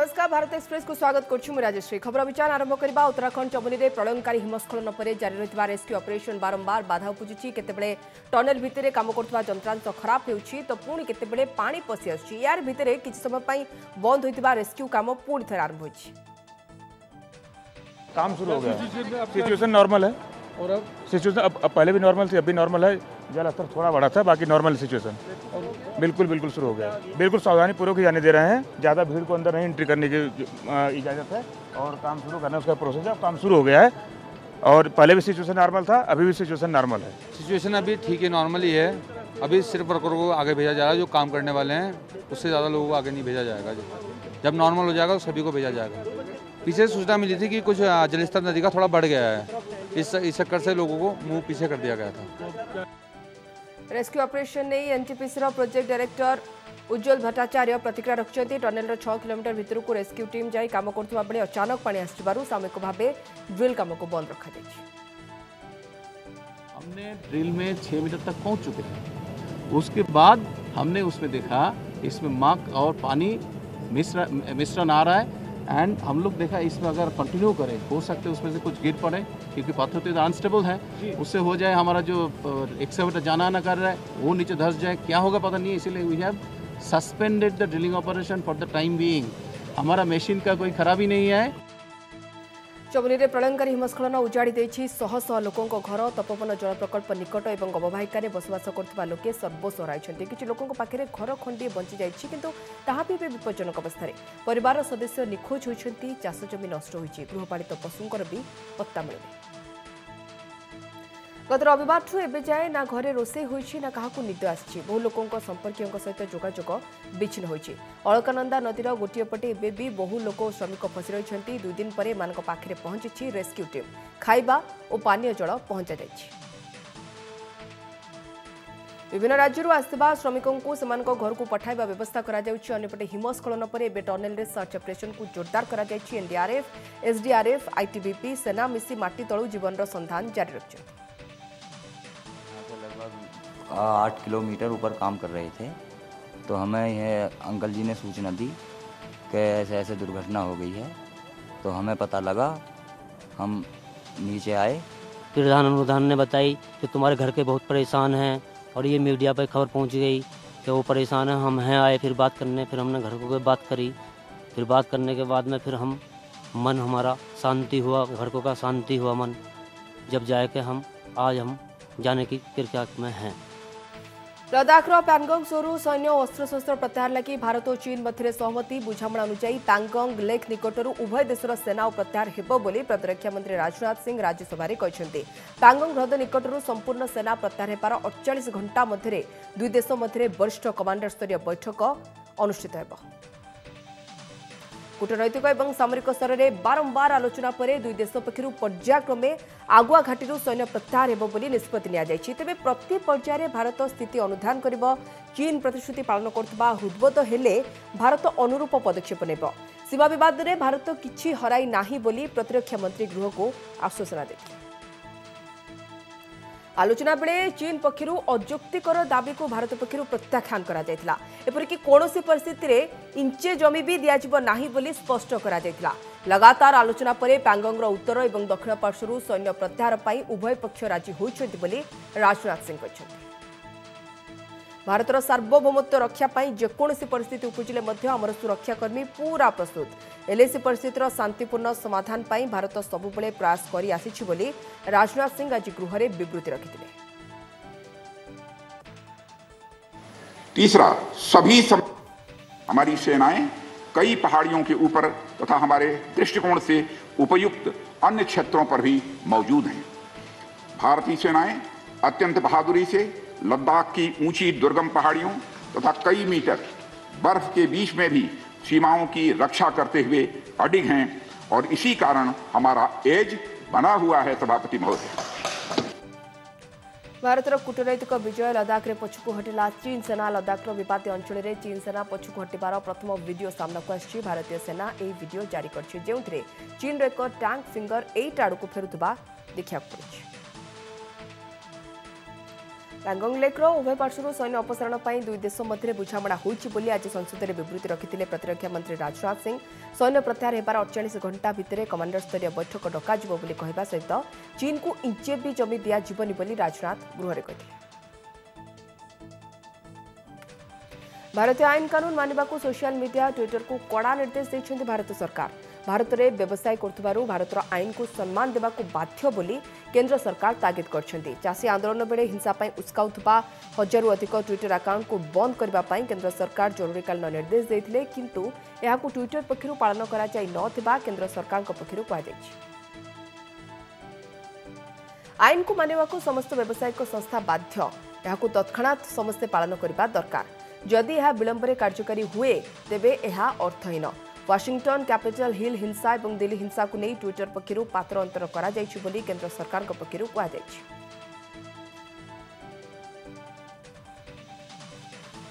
नमस्कार भारत एक्सप्रेस को स्वागत करुछु राजश्री। खबर विचार आरंभ करबा उत्तराखंड चमनी रे प्रलयनकारी हिमस्खलन पर जारी रहितबा रेस्क्यू ऑपरेशन बारंबार बाधा उपजुची। केतेबेले टनल भितरे काम करथबा जंत्रांश खराब हेउची तो पुणी केतेबेले पानी पसि आछी। यार भितरे किछ समय पई बंद होइतबा रेस्क्यू काम पुणी थर आरंभ होइची। काम शुरू हो गया। सिचुएशन नॉर्मल है और अब सिचुएशन अब पहले भी नॉर्मल थी, अब भी नॉर्मल है। जल स्तर थोड़ा बढ़ा था, बाकी नॉर्मल सिचुएशन बिल्कुल शुरू हो गया। बिल्कुल सावधानी पूर्वक ही जाने दे रहे हैं। ज़्यादा भीड़ को अंदर नहीं एंट्री करने की इजाज़त है और काम शुरू करना उसका प्रोसेस है। काम शुरू हो गया है और पहले भी सिचुएशन नॉर्मल था, अभी भी सिचुएशन नॉर्मल है। सिचुएशन अभी ठीक है, नॉर्मल ही है। अभी सिर्फ वर्करों को आगे भेजा जा रहा है, जो काम करने वाले हैं। उससे ज़्यादा लोगों को आगे नहीं भेजा जाएगा। जब नॉर्मल हो जाएगा तो सभी को भेजा जाएगा। पीछे सूचना मिली थी कि कुछ जलस्तर नदी का थोड़ा बढ़ गया है, इस चक्कर से लोगों को मुंह पीछे कर दिया गया था। रेस्क्यू ऑपरेशन नहीं एनटीपीसी प्रोजेक्ट डायरेक्टर उज्जवल भट्टाचार्य प्रतिक्रिया रखिंट। टनेल 6 किलोमीटर भितर को रेस्क्यू टीम जाई काम करथबा बेले अचानक पानी आसबार सामयिक भाव ड्रिल काम को बंद रखा। हमने ड्रिल में 6 मीटर तक पहुंच चुके हैं। उसके बाद हमने उसमें देखा इसमें मक और पानी मिश्रण आ रहा है एंड हम लोग देखा इसमें अगर कंटिन्यू करें हो सकते हैं उसमें से कुछ गिर पड़े, क्योंकि पत्थर तो अनस्टेबल है। उससे हो जाए हमारा जो एक्सकेवेटर जाना आना कर रहा है वो नीचे धंस जाए, क्या होगा पता नहीं। इसीलिए we have suspended the drilling operation for the time being. हमारा मशीन का कोई खराबी नहीं है। चमनी रे प्रलयनकारी हिमस्खलन उजाड़ी देछि शह शह लोकों घर। तपोवन जल प्रकल्प निकट और अववाहिकार बसवास करथिबा लोके सर्वस्व हराइछन्ति। किछि लोकों पाखरे घर खंडी बंची जाइछि, किंतु ताहा भी विपज्जनक अवस्था। परिवार सदस्य निखोज होइछन्ति। चाष जमी नष्ट होइछि। गृहपालित पशुंकर भी पत्ता मिलुनि। गत रविवार एबे जाए ना घरे रोषे होइछि ना काहाकु निद आछि। बहु लोकों संपर्कीयों सहित जोगाजोग विच्छिन्न होइछि। अलकानंदा नदीर गोटे पटे एबे भी बहु लोक श्रमिक फसी रहिछन्ति। 2 दिन पर एमानक पाखरे पहुंची रेस्क्यू टीम। खाइबा और पानीय जल पहुंचा जाइछि। विभिन्न राज्यों आसवा श्रमिकों को सेमानक घर को पठाइबा व्यवस्था करा जाउछि। अन्यपटे हिमस्खलन पर एबे टनेल रे सर्च ऑपरेशन को जोरदार करा जाइछि। एनडीआरएफ, एसडीआरएफ, आईटीबीपी सेना मिसी माटी तळु जीवनर संधान जारी रखिछन्ति। 8 किलोमीटर ऊपर काम कर रहे थे तो हमें यह अंकल जी ने सूचना दी कि ऐसे ऐसे दुर्घटना हो गई है। तो हमें पता लगा, हम नीचे आए। प्रधान अनुदान ने बताई कि तुम्हारे घर के बहुत परेशान हैं और ये मीडिया पर खबर पहुंच गई कि वो परेशान है। हम हैं आए फिर बात करने, फिर हमने घर को बात करी। फिर बात करने के बाद में फिर हम मन हमारा शांति हुआ, घर को का शांति हुआ मन। जब जाए कि आज हम जाने की प्रक्रिया में हैं। लद्दाखर प्यांगोंग सोरु सैन्य अस्त्रशस्त्र प्रत्याहार लगी भारत और चीन मध्य सहमति। बुझामणा अनुसार प्यांगोंग लेक निकटरू उभय देशर सेना प्रत्याहार हेबो बोली प्रतिरक्षा मंत्री राजनाथ सिंह राज्यसभा कहते। प्यांगोंग ह्रद निकटरू संपूर्ण सेना प्रत्याहार हेबार 48 घंटा मध्य दुई देश मध्य वरिष्ठ कमांडर स्तरीय बैठक अनुष्ठित हेबो। कूटनैतिक और सामरिक स्तर में बारंबार आलोचना पर दुई देश पक्षर पर्यायक्रमे आगुआ घाटी सैन्य प्रत्याहार हेबो बोली निष्पत्ति निया जायछि। तेबे प्रति पर्यायर भारत स्थिति अनुधान करिबो। चीन प्रतिश्रुति पालन करथबा हृदबोध हेले भारत अनुरूप पदक्षेप नेबो। सीमा विवाद में भारत किछि हराई नाही बोली प्रतिरक्षा मंत्री गृह को आश्वासना देथिले। आलोचना बेले चीन पक्षर अयुक्तिकर दाबी को भारत पक्षर प्रत्याख्यान करा जायतिला। एपरिक कौनसी परिस्थिति रे इंचे जमी भी दियाजिबो नाही बोली स्पष्ट करा जायतिला। लगातार आलोचना पर प्यांगोंगर उत्तर और दक्षिण पार्श्वरू सैन्य प्रत्याहार पई उभय पक्ष राजी होइछन्ति बोली राजनाथ सिंह कहछन्ति। भारतर सार्वभौमत्व रक्षा पाई जेकोसी परिस्थिति उपजिले मध्य आमर सुरक्षाकर्मी पूरा प्रस्तुत। एलएसी परिस्थितिर शांतिपूर्ण समाधान पाई भारत सबुबले प्रयास करि आसिछि बोली राजनाथ सिंह आज गृह में विवृत्ति रखिथिले। तीसरा, हमारी सेनाएं कई पहाड़ियों के ऊपर तथा हमारे दृष्टिकोण से उपयुक्त अन्य क्षेत्रों पर भी मौजूद हैं। भारतीय सेनाएं अत्यंत बहादुरी से लद्दाख की ऊंची दुर्गम पहाड़ियों तथा कई मीटर बर्फ के बीच में भी सीमाओं की रक्षा करते हुए अडिग हैं और इसी कारण हमारा एज बना हुआ है। सभापति महोदय, भारतर कूटनैतिक विजय लद्दाख रे पछकु हटिला। चीन सेना लद्दाख विवाद अंचल में चीन सेना पछकु हटिबार प्रथम वीडियो सामना को आछि। भारतीय सेना यह वीडियो जारी करछि जेउथिरे चीन एक टैंक फिंगर 8 आड़ को फेरुवा देखा पड़ी। पैंगोंग लेक्र उभय पार्श्वर सैन्य अपसारण पर दुई देश मध्य बुझामणा होती आज संसद में बृत्ति रखिते प्रतिरक्षा मंत्री राजनाथ सिंह सैन्य प्रत्याहार होबार 48 घंटा भितर कमांडर स्तरीय बैठक डकाଯିବ ବୋଲି କହିବା सहित चीन को इंचे भी जमी दिज्वनी बोली राजनाथ गृह में कहते। भारतीय आईन कानून मानवा को सोशल मीडिया ट्विटर को कड़ा निर्देश देते भारत सरकार। भारत में व्यवसाय करुवा भारतर आईन को सम्मान देवा बाध्य बोली केंद्र सरकार तागिद करछंती। चाषी आंदोलन बेले हिंसा पर उस्काउथबा 1000 अधिक ट्विटर अकाउंट को बंद करने केंद्र सरकार जरूरीकालीन निर्देश देते किंतु यह ट्विटर पक्षर पालन करा जाय नथिबा केंद्र सरकार पक्षर कहुଯାଇଛି। आईन को मानवा को समस्त व्यावसायिक संस्था बाध्य यह तत्क्षणात समस्ते पालन करने दरकार। जदि यह विलंब कार्यकारी हुए तेबे यह अर्थहीन। वाशिंगटन कैपिटल हिल हिंसा और दिल्ली हिंसा को नहीं ट्विटर पक्षर पात्र अंतर करा जायछि बोली केंद्र सरकार पक्षर कहुଯାଇଛି।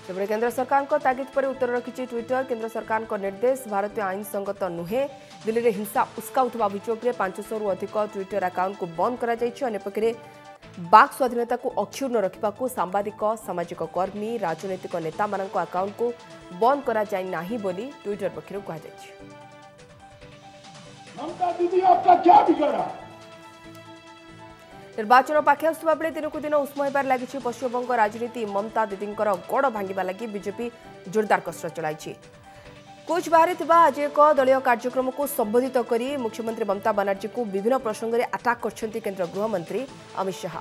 तेबे केंद्र सरकार को तागिद पर उत्तर रखिछि ट्विटर। केंद्र सरकार को निर्देश भारतीय आईन संगत नुहे। दिल्ली में हिंसा उस्काउथबा अभियोग में 500 रु अधिक ट्विटर अकाउंट को बंद करा जायछि। अन्य पक्षरे बाक स्वाधीनता को अक्षुण्ण रखा सांबादिक सामाजिक कर्मी राजनैतिक नेता मान अकाउंट को बंद करा जाय नाही बोली ट्विटर पक्षर कहुଯାଇଛି। निर्वाचन पाखे आसुवा बेले दिनकू दिन उष्म होबार लागिछि पश्चिमबंग राजनीति। ममता दीदींकर गड़ भांगिबा लागि बीजेपी जोरदार कसरत चलाइछि। कोच बाहर आज एक दलीय कार्यक्रम को संबोधित करी मुख्यमंत्री ममता बनर्जी को विभिन्न प्रसंग में अटैक करछंती केंद्र गृहमंत्री अमित शाह।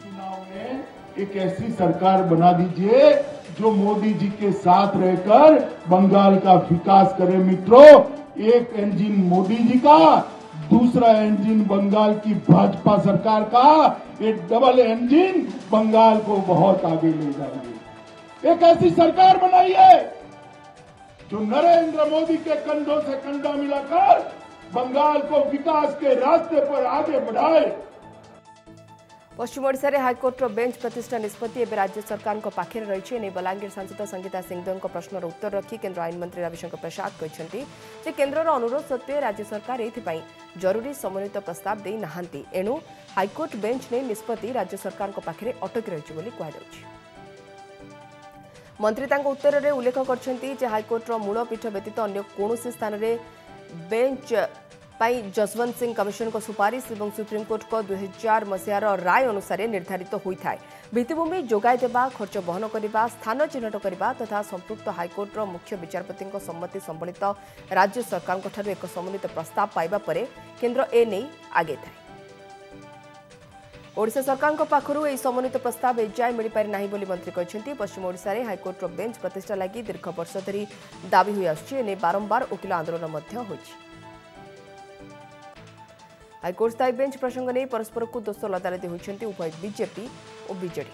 चुनाव में एक ऐसी सरकार बना दीजिए जो मोदी जी के साथ रहकर बंगाल का विकास करे। मित्रों, एक इंजन मोदी जी का, दूसरा इंजन बंगाल की भाजपा सरकार का। ये डबल इंजन बंगाल को बहुत आगे ले जाएंगे। एक ऐसी सरकार बनाइए जो नरेंद्र मोदी के कंधों से कंधा मिलाकर बंगाल को विकास के रास्ते पर आगे बढ़ाए। पश्चिम ओडिशा रे हाईकोर्टर बेंच प्रतिष्ठा निष्पत्ति एवं राज्य सरकार पाखे रही। बलांगीर सांसद संगीता सिंहदेव प्रश्नर उत्तर रखी केंद्र आईन मंत्री रविशंकर प्रसाद कहते केंद्रर अनुरोध सत्वे राज्य सरकार एथिपाई जरूरी समन्वित प्रस्ताव दे नाहांती। एणु हाईकोर्ट बेंच ने निष्पत्ति राज्य सरकार पाखे अटकी रही बोली कहुछि। मंत्री तांको उत्तर में उल्लेख करछंती हाईकोर्टर मूल पीठ व्यतीत अन्य कौनसी स्थान में बेंच पाई जसवंत सिंह कमिशन को सुपारिश और सुप्रीमकोर्ट को 2000 मसीहार राय अनुसार निर्धारित होता है। भित्तिभूमि जोगाई देवा, खर्च बहन करने, स्थान चिन्हट करने तथा संपृक्त हाईकोर्टर मुख्य विचारपति सम्मति संबलित राज्य सरकार एक समन्वित प्रस्ताव पाइबा परे केंद्र एने आगे थाए। ओडिशा सरकार पाखरु यह समन्वित प्रस्ताव एजाए मिल पारि नाही बोली मंत्री कहते। पश्चिम ओडिशा रे हाईकोर्टर बेंच प्रतिष्ठा लगी दीर्घ वर्ष धरी दाबी हुई आसुछि। बारंबार वकिल आंदोलन मध्य होइछि। हाईकोर्ट स्थायी बेंच प्रसंग नहीं परस्पर को दोष लदालदी होइछन्ति उभय बीजेपी और बीजेडी।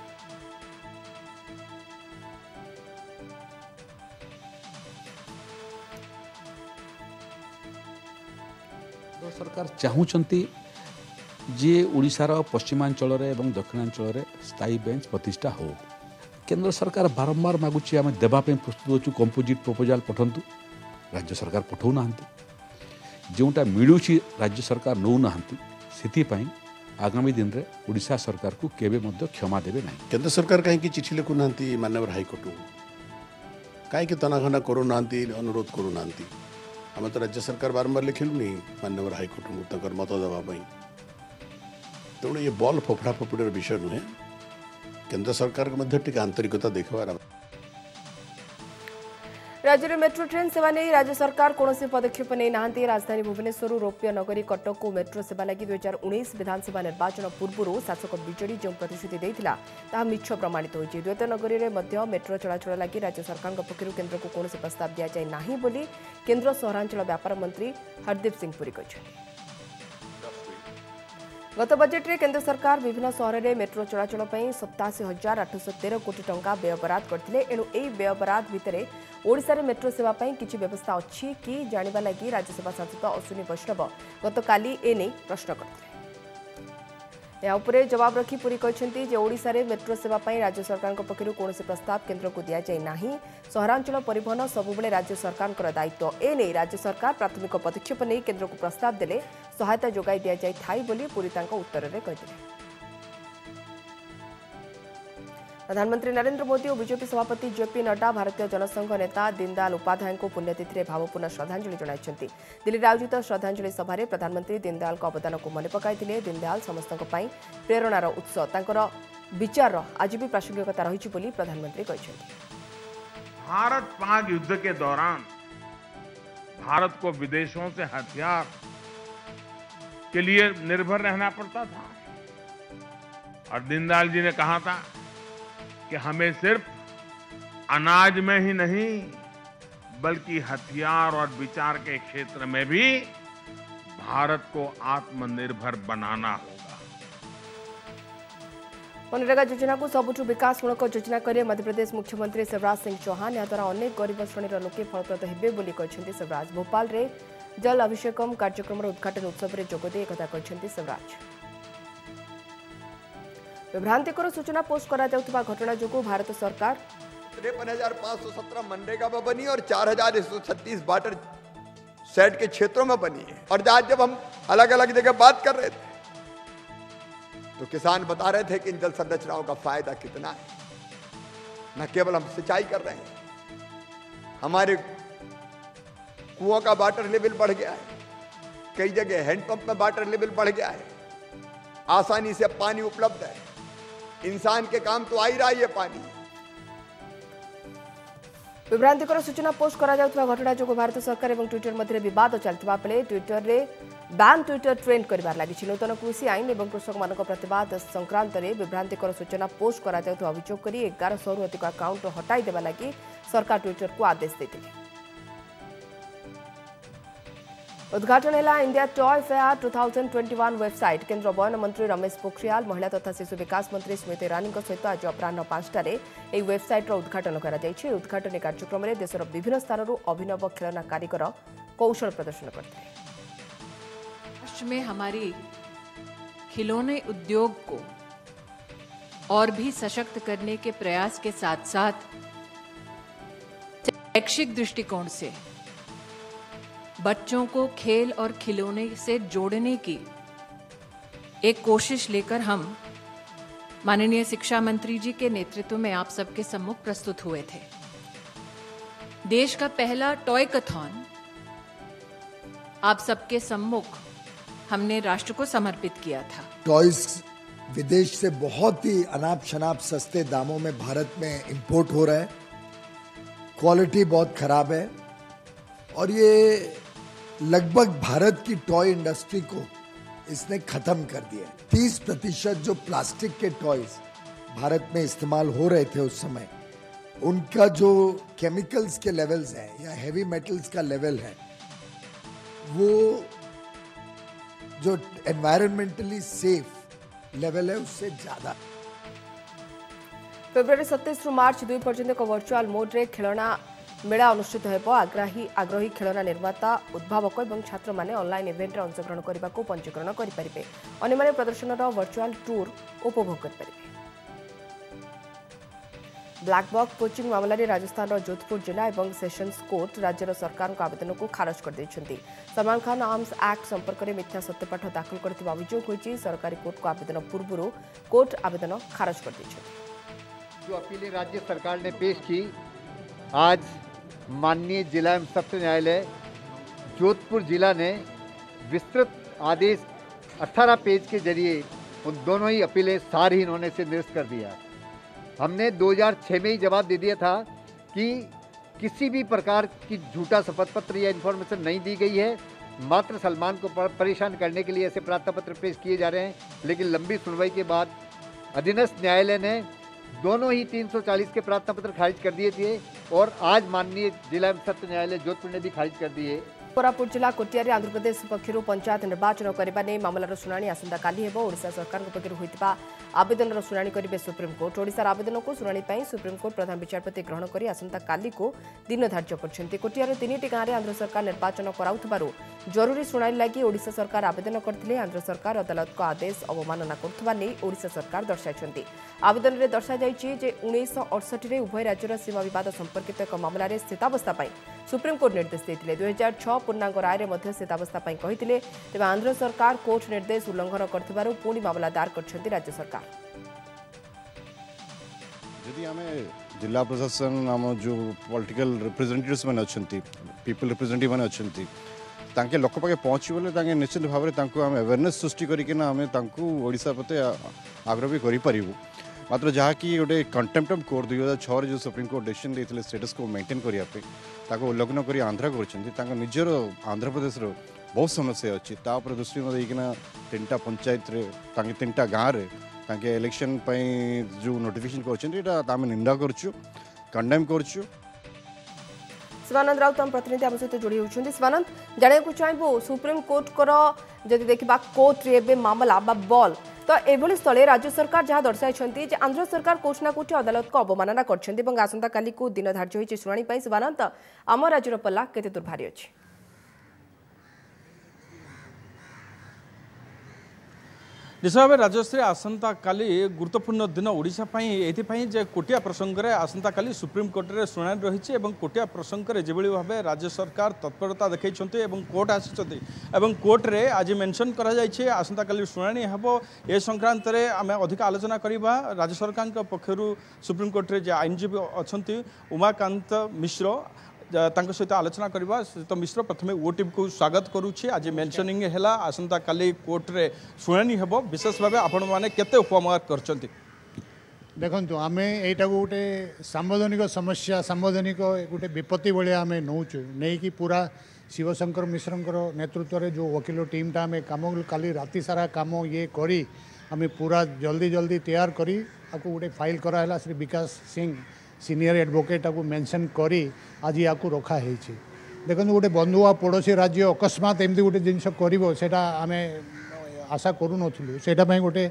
सरकार चाहूँगी जे ओडिशार पश्चिमांचल एवं दक्षिणांचल स्थायी बेंच प्रतिष्ठा हो। केंद्र सरकार बारंबार मागुची आम देवाई प्रस्तुत अच्छु कंपोजिट प्रपोजाल पठंतु। राज्य सरकार पठाऊ ना जोटा मिलूची राज्य सरकार नौ ना से आगामी दिन में ओडिशा सरकार को केबे मध्य क्षमा देवे ना। केंद्र सरकार कहीं चिठी लिखु ना माननीय हाईकोर्ट कहीं तनाघना करू ना अनुरोध करू ना। आम तो राज्य सरकार बारंबार लिखिलु नहीं माननीय हाईकोर्ट को मत देवाई। तेणु ये बल फोफड़ा फोफड़र विषय नुहे। केंद्र सरकार के आंतरिकता देखा। राज्य में मेट्रो ट्रेन सेवा नहीं राज्य सरकार कौन पदक्षेप नहीं नाहांती। राजधानी भुवनेश्वर रोप्य नगरी कटक को मेट्रो सेवा लगी 2019 विधानसभा निर्वाचन पूर्व शासक बीजेडी जो प्रतिश्रुति देता ताहा मिछ प्रमाणित होइछि। द्वैत नगरी में मध्य मेट्रो चलाचल लगी राज्य सरकार पक्षर केंद्र को कौन प्रस्ताव दि जाए नहीं बोली केंद्र सहरांचल व्यापार मंत्री हरदीप सिंह पुरी कहते। गत बजेट रे केंद्र सरकार विभिन्न सहर में मेट्रो चलाचल 87,813 कोटी टंका व्यय बराद करथिले। एणु एई व्यय बराद भितरे ओडिशा रे मेट्रो सेवा पई किछि व्यवस्था अछि कि जानिबा लागि राज्यसभा सांसद अश्विनी वैष्णव गतकाली एने प्रश्न करथिले। या उपरे जवाब रखी पुरी कहते जे ओडिशा रे मेट्रो सेवा पई राज्य सरकार पक्षर कौन प्रस्ताव केंद्र को दि जाए नाही। सहरांचल परिवहन सबुबले राज्य सरकार दायित्व। एने राज्य सरकार प्राथमिक पदक्षेप नहीं केंद्र को प्रस्ताव देले सहायता जोगाई दि जाए थाई बोली पुरी तांको उत्तर में कहते। प्रधानमंत्री नरेंद्र मोदी और बीजेपी सभापति जेपी नड्डा भारतीय जनसंघ नेता दीनदयाल उपाध्याय को पुण्यतिथि में भावपूर्ण श्रद्धांजलि जଣାଇଛନ୍ତି। दिल्ली आयोजित श्रद्धांजलि सभारे प्रधानमंत्री दीनदयाल अवदान को मन पकाइथिले। दीनदयाल समस्तक पई प्रेरणार उत्स तांकर विचार आज भी प्रासंगिकता रही बोली प्रधानमंत्री कहते। भारत पाक युद्ध के दौरान भारत को विदेशों से हथियार के लिए निर्भर रहना पड़ता था और दीनदयाल जी ने कहा था कि हमें सिर्फ अनाज में ही नहीं बल्कि हथियार और विचार के क्षेत्र में भी भारत को आत्मनिर्भर बनाना होगा। मनरेगा योजना को सबुठ विकासमूलक योजना करे मध्यप्रदेश मुख्यमंत्री शिवराज सिंह चौहान। या द्वारा अनेक गरीब श्रेणीर लोके फलप्रद हेबे बोली कहते शिवराज। भोपाल रे जल अभिषेकम कार्यक्रम उद्घाटन उत्सव में जोगदे एक कहते शिवराज। विभ्रांतिकर सूचना पोस्ट करा जाउतबा घटना जोगु भारत सरकार 53,517 मनरेगा में बनी और 4,136 वाटर सेट के क्षेत्रों में बनी है। और आज जब हम अलग अलग जगह बात कर रहे थे तो किसान बता रहे थे कि इन जल संरचनाओं का फायदा कितना है। न केवल हम सिंचाई कर रहे हैं, हमारे कुओं का वाटर लेवल बढ़ गया है, कई जगह हैंडपंप में वाटर लेवल बढ़ गया है, आसानी से पानी उपलब्ध है, इंसान के काम तो आ ही रहा है ये पानी। विभ्रांतिकर सूचना पोस्ट करा जाउतबा घटना जोगु भारत सरकार और ट्विटर मध्य विवाद चलता बेले Twitter Ray Ban Twitter trend कर लगी। नूतन कृषि आईन और कृषक मान प्रतिवाद संक्रांत में विभ्रांतिकर सूचना पोस्ट करा जाउतबा अभियोग कर 1100 रु अधिक अकाउंट हटाई देवा लगी सरकार ट्विटर को आदेश देते। उद्घाटन है इंडिया टॉय फेयर 2021 वेबसाइट। केंद्र वन मंत्री रमेश पोखरियाल, महिला तथा शिशु विकास मंत्री स्मृति ईरानी सहित आज अपराह 5टार यह वेबसाइट उद्घाटन कर उद्घाटन कार्यक्रम में देशर विभिन्न स्थानों अभिनव खेलना कारीगर कौशल प्रदर्शन करते। राष्ट्र में हमारी खिलौने उद्योग को और भी सशक्त करने के प्रयास के साथ साथ शैक्षिक दृष्टिकोण से बच्चों को खेल और खिलौने से जोड़ने की एक कोशिश लेकर हम माननीय शिक्षा मंत्री जी के नेतृत्व में आप सबके सम्मुख प्रस्तुत हुए थे। देश का पहला टॉय कथॉन आप सबके सम्मुख हमने राष्ट्र को समर्पित किया था। टॉयज विदेश से बहुत ही अनाप शनाप सस्ते दामों में भारत में इंपोर्ट हो रहा है। क्वालिटी बहुत खराब है और ये लगभग भारत की टॉय इंडस्ट्री को इसने खत्म कर दिया है। 30% जो प्लास्टिक के टॉयज भारत में इस्तेमाल हो रहे थे उस समय, उनका जो केमिकल्स के लेवल्स हैं या हेवी मेटल्स का लेवल है, वो जो एनवायरमेंटली सेफ लेवल है उससे ज्यादा। फेब्रुआरी 27 मार्च 2 पर्यंत एक वर्चुआल मोड रे खेलना मेला अनुष्ठित हो। आग्रही खेलना निर्माता उद्भावक और छात्र माने ऑनलाइन इवेंट में अंशग्रहण करने को पंजीकरण करेंगे। अन्य प्रदर्शन वर्चुआल टूर उपभोग करेंगे। ब्लैक बॉक्स कोचिंग मामला में राजस्थान जोधपुर जिला और सेशंस कोर्ट राज्य सरकार आवेदन को खारज कर देछंती। सलमान खान आर्म्स एक्ट संपर्क में मिथ्या सत्यपाठ दाखिल करथिबा अभियोग होईछि। सरकारी कोर्ट को आवेदन पूर्व कोर्ट आवेदन खारज कर देछंती। जो अपीलें राज्य सरकार ने पेश की, आज माननीय जिला एवं सत्र न्यायालय जोधपुर जिला ने विस्तृत आदेश 18 पेज के जरिए उन दोनों ही अपीलें सारहीन होने से निरस्त कर दिया। हमने 2006 में ही जवाब दे दिया था कि किसी भी प्रकार की झूठा शपथ पत्र या इन्फॉर्मेशन नहीं दी गई है। मात्र सलमान को परेशान करने के लिए ऐसे प्रार्थना पत्र पेश किए जा रहे हैं। लेकिन लंबी सुनवाई के बाद अधीनस्थ न्यायालय ने दोनों ही 340 के प्रार्थना पत्र खारिज कर दिए थे और आज माननीय जिला एवं सत्र न्यायालय जोधपुर ने भी खारिज कर दिए। कोरापुट जिला कोटियारे आंध्र प्रदेश पक्षर पंचायत निर्वाचन करने नहीं मामलार शुणाणी आसंता काली हेबो। ओडिशा सरकार पक्षर होइतिबा आवेदन शुणाणी करेंगे सुप्रीमकोर्ट। ओडिशार आवेदन को शुणाणी ପାଇଁ सुप्रीमकोर्ट प्रधान विचारपति ग्रहण कर आसंता काली को दिन धार्य करछन्ती। कोटियारे 3टी गाँव में आंध्र सरकार निर्वाचन कराउथबारु जरूरी शुणाणी लगी ओडिशा सरकार आवेदन करथिले। आंध्र सरकार अदालत को आदेश अवमानना करथबा नै ओडिशा सरकार दर्शाइछन्ती। आवेदन में दर्शा जाइछि जे 1968 रे उभय राज्यर सीमा विवाद संपर्कित एक मामला रे स्थितावस्था ପାଇଁ सुप्रीमकोर्ट निर्देश देथिले। 2006 पूर्णांग राय में स्थितावस्था ପାଇଁ कहिथिले। तेबे आंध्र सरकार कोर्ट निर्देश उल्लंघन करथिबारु पुणी मामला दायर करछन्ती राज्य सरकार। जदि आम जिला प्रशासन आम जो पॉलिटिकल रिप्रेजेंटेटिव्स मैंने अच्छा पीपल रिप्रेजेंटेटिव मैंने अच्छा तांके लोक पाखे पहुँची बोले निश्चित भाव में आम अवेयरनेस सृष्टि करना आम ओडिशा प्रति आग्रह भी करूँ मात्र जहाँकि गोटे कंटेम्प्ट ऑफ कोर्ट 2006 जो सुप्रीम कोर्ट डिसीजन देते स्टेटस को मेंटेन करने उल्लंघन कर आंध्रा कर निजर आंध्र प्रदेश बहुत समस्या अच्छी तापर दृष्टि देना 3टा पंचायत 3टा गाँव में इलेक्शन जो नोटिफिकेशन कर निंदा करुँ कंडेम करुँ। शिवानंद राउत हम प्रतिनिधि आम सहित जोड़ी होती शिवानंद जाना चाहबू सुप्रीम कोर्ट जदि देखा कोर्ट रे मामला बल तो एभली स्थले राज्य सरकार जहाँ दर्शाई आंध्र सरकार कोठी ना कोठी अदालत को अवमानना कर आसंता काली को दिन धार्य होती शुणाणी शिवानंद आम राज्यर पल्ला केते दूर भारी अच्छी निश्चित भाव राज्यश्री आसंता काली गुरुत्वपूर्ण दिन ओडिशा ये जे कोटिया प्रसंग में आसंता काली सुप्रीमकोर्ट में शुणाणी रही कोटिया प्रसंग में जो भाव राज्य सरकार तत्परता देखते कोर्ट आसी कोर्ट रे आज मेंशन कर आसंता काली शुणाणी हम ए संक्रांत में आम अधिक आलोचना करवा राज्य सरकार पक्षर सुप्रीमकोर्ट में आईनजीवी अच्छा उमाकांत मिश्र सहित आलोचना करवा सहित मिश्र प्रथम ओटीवी को स्वागत करुच्छे आज मेंशनिंग है आसंता काली कोर्ट रे शुणाणी हम विशेष भाव आपण मैंने केते उपमार कर देखु आम यटा गोटे सांविधानिक समस्या सांविधानिक गोटे विपत्ति भाया आम नौचु नहीं कि पूरा शिवशंकर मिश्र नेतृत्व में जो वकील टीमटा आम कम काली राति सारा कम ये करी आम पूरा जल्दी जल्दी तैयार करी आपको गोटे फाइल कराला श्री विकास सिंह सीनियर एडवोकेट को मेंशन करी आज या रखा देखो गोटे बंधु आ पड़ोसी राज्य अकस्मात एमती गोटे जिनस कर आम आशा करूँ से गोटे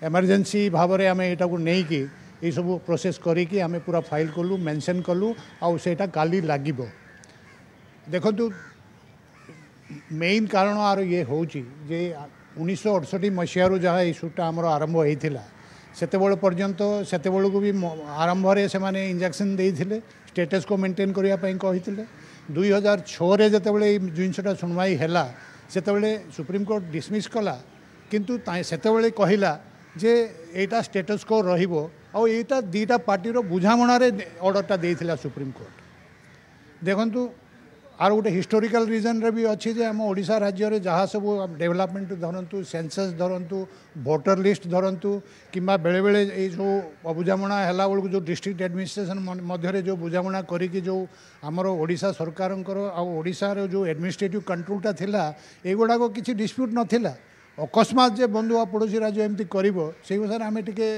एमरजेंसी भाव में आम यहाँ नहीं कि ये सब प्रोसेस करी आम पूरा फाइल कलु मेंशन कलु आटा काली लगे देखु मेन कारण आर ये हूँ जे 1968 मसीह जहाँ इश्यूटा आमर आरंभ होता सेतेबेल पर्यंत सेतेबेल को भी आरंभ से माने इंजेक्शन देते स्टेटस को मेंटेन करने कहते 2006 जितेबाला जिनसा शुणवाई है से सुप्रीम कोर्ट डिसमिस कला किंतु सेतेबेले कहला जे एटा स्टेटस को रहिबो आ एटा दीटा पार्टी बुझामणार ऑर्डरटा देइथिला सुप्रीम कोर्ट देखंतु आर गोटे हिस्टोरिकल रिजन रे भी अच्छी जे आम ओडिशा राज्य रे जहाँ सब डेवलपमेंट धरतु सेंसस धरतु वोटर लिस्ट धरतु किंबा बेले बेले ये जो बुझामणा है बेलू जो डिस्ट्रिक्ट एडमिनिस्ट्रेशन मध्य जो बुझामणा करी जो आमर ओडिशा सरकार ओडिशार जो एडमिनिस्ट्रेटिव कंट्रोलटा थिला एगुड़ाक किसी डिस्प्यूट नथिला अकस्मात जे बंधु आ पड़ोसी राज्य एमती करिवो से अनुसार आम टिके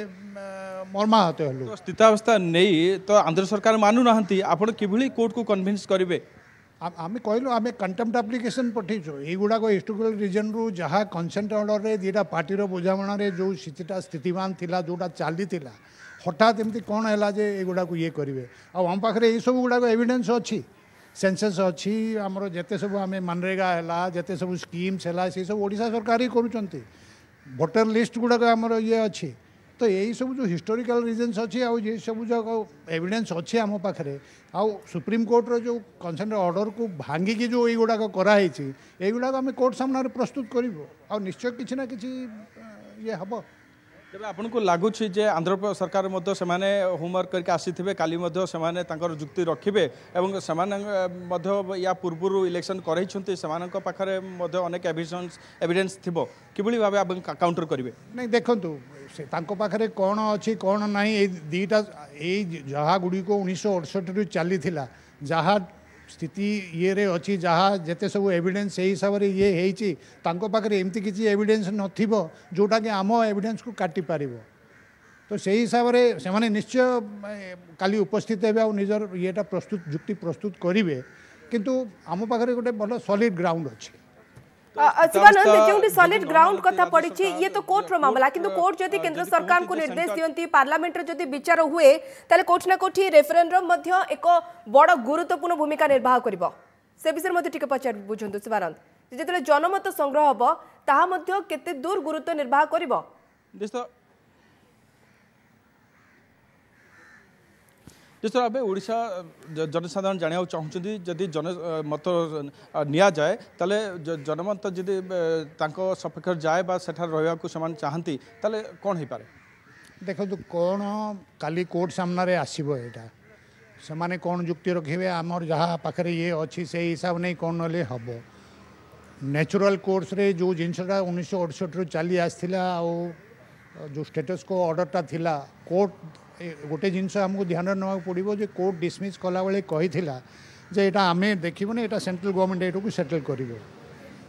मर्माहत हलु स्थितावस्था नहीं तो आंध्र सरकार मानु नाहंती आपण किभली कोर्ट को कन्विंस करिवे आम कहलु आम कंटेम्प्ट एप्लिकेशन पठेचु युवाक हिस्टोरिकल रिजन रु जहाँ कंसेंट ऑर्डर रे दीटा पार्टी बुझामणा जो स्थितिवान थिला जोटा चली हठात एमती कौन है जे युवा को ये करेंगे आम पाखे ये सब गुड़ाक एविडेंस अच्छी सेंसस अच्छी आमर जिते सब आम मनरेगा है जिते सब स्कीम्स है से सब ओडिशा सरकार ही करुँच वोटर लिस्ट गुड़ाक आमर ये अच्छी तो यही सब जो हिस्टोरिकल रिजन्स अच्छी ये सब जो एविडेंस अच्छे आम पाखे आउ सुप्रीम कोर्ट रो जो कंसेंट ऑर्डर को भांगिकी जो ये गुड़ाक कराई युवाक आम कोर्ट सामने प्रस्तुत करूँ आ निश्चय किसी ना किसी ये हम तेज आपन को लगुच जे आंध्र सरकार से होमवर्क करके आसी काली जुक्ति रखिए और या पूर्व इलेक्शन कर अनेक एविडेंस थी कि भाव काउंटर करेंगे नहीं देखु से पाखे कौन अच्छी कौन ना दीटा ये जहाँ गुड़ी को 1968 रु चली जहाँ स्थिति ये रे अच्छी जहाँ जिते सब एविडेंस से हिसाब से ये होती एमती किसी एविडेंस नथिबो जोटा कि आम एविडेंस को काटी पारिबो तो से हिसाब से से निश्चय काली उपस्थित हे निजर येटा प्रस्तुत जुक्ति प्रस्तुत करेंगे किंतु आम पाखे गोटे भल सॉलिड ग्राउंड अच्छी शिवानंद जो सॉलिड ग्राउंड कथा पड़ी ये तो कोर्ट रो मामला किंतु कोर्ट जदि केंद्र सरकार को निर्देश दियंती पार्लियामेंट रे जदि विचार हुए ताले कोठी ना कोठी रेफरेंडम मध्य एक बड़ गुरुत्वपूर्ण भूमिका निर्वाह करिवो से विषय मध्य टिके पचार बुझंतु शिवानंद जेतले जनमत संग्रह हबो ताहा मध्य केते दूर गुरुत्व निर्वाह करिवो जिस तरह ओडिशा जनसाधारण जाना चाहूँगी जदि जनमत निया जाए ताले जनमत जदि सपक्ष जाए सेठार रहा चाहती ताले कौन हो पारे देखो तो कौन काली कोर्ट सामने आसो यहाँ से माने कौन जुक्ति रखे आमर जहाँ पाखे ये अच्छी से हिसाब नहीं कौन ना हम नेचुरल कोर्स रे जो जिनसा 1968 रु चली आसला जो स्टेटस को ऑर्डरटा थिला कोर्ट गोटे जिनस आमको ध्यान ना पड़ो जे कोर्ट डिसमिस कला बेले कही जे एटा आमे देखिबोनी एटा सेंट्रल गवर्नमेंट एटू सेटल करिवो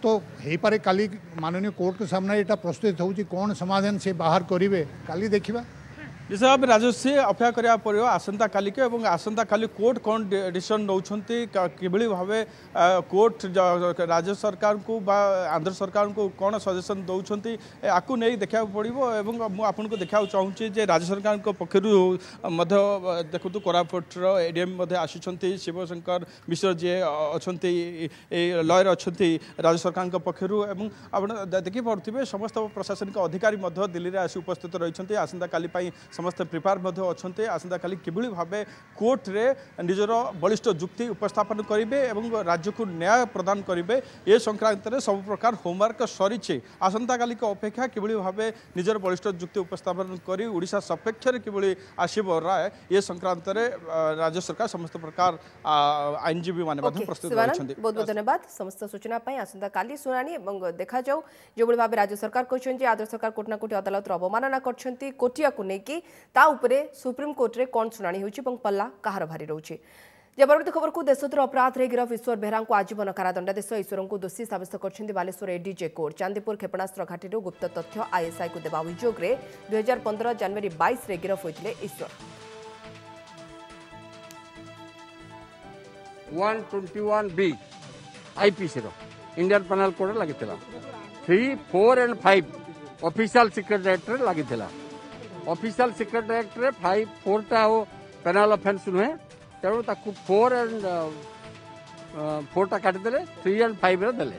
तो हे पारे काली माननीय कोर्ट के सामने एटा प्रस्तुत होउची कौन समाधान से बाहर करिवे काली देखिबा निश्चय भाव राजश्री अपेक्षा करा पड़ो आसंता काली के और आसंता काली कोर्ट कौन डिसीजन नौकरी किभली भाव कोर्ट राज्य सरकार को बा आंध्र सरकार को कौन सजेसन दौरान आपको नहीं देखा पड़ो आपको देखा चाहूँगी जे राज्य सरकार पक्षर देखु कोरापुटर एडीएम आसुँच शिवशंकर मिश्र जी अच्छा लयर अच्छा राज्य सरकार पक्षर आप देखिपे समस्त प्रशासनिक अधिकारी दिल्ली में आसी उपस्थित रही आसंता काली समस्त प्रिपेयर अच्छा आसंता काली किभली भाव कोर्ट रे निजर बलिष्ठ जुक्ति उपस्थापन करेंगे और राज्य को न्याय प्रदान करेंगे ये संक्रांत में सब प्रकार होमवर्क सरी आसंता काली अपेक्षा किभली भाव निजर बलिष्ठ जुक्ति उपस्थापन कर ओडिशा सपेक्ष किभली आसब राय ये संक्रांत में राज्य सरकार समस्त प्रकार आईनजीवी मान प्रस्तुत बहुत बहुत धन्यवाद समस्त सूचना आसंता काली शुणाणी देखा जाऊ जो भाव राज्य सरकार कहते आंध्र सरकार कोटि ना कोटि अदालत अवमानना कर कोटिया को लेकिन ता उपरे सुप्रीम कोर्ट रे कौन शुणाणी होची पल्ला कहार भारी रोचे। जबरदस्त खबर को देशोत्तर अपराध रे गिरफ ईश्वर बेहरा को आजीवन कारादंडादेश ईश्वर को दोषी साब्यस्त कर बालेश्वर एडीजे कोर्ट चांदीपुर क्षेपणास्त्र घाटी गुप्त तथ्य आईएसआई को देवा अभियोग रे 2015 जनवरी 22 रे गिरफ होते ईश्वर 121B आईपीसी रो इंडियन पेनल कोड लगी 3, 4 and 5 ऑफिशियल सीक्रेट एक्ट रे लगी ऑफिशियल सीक्रेट एक्ट रे 5, 4 टा पेनल ऑफेंस नुहे तेणु 4 and 4 टा काट देले 3 and 5 रे देले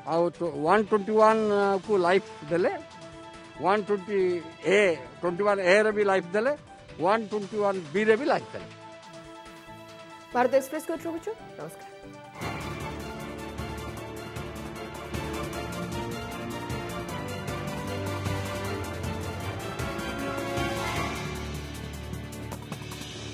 आउ 121 को लाइफ देले 121A रे भी लाइफ देले 121B रे भी लाइफ देले। भारत एक्सप्रेस को नमस्कार।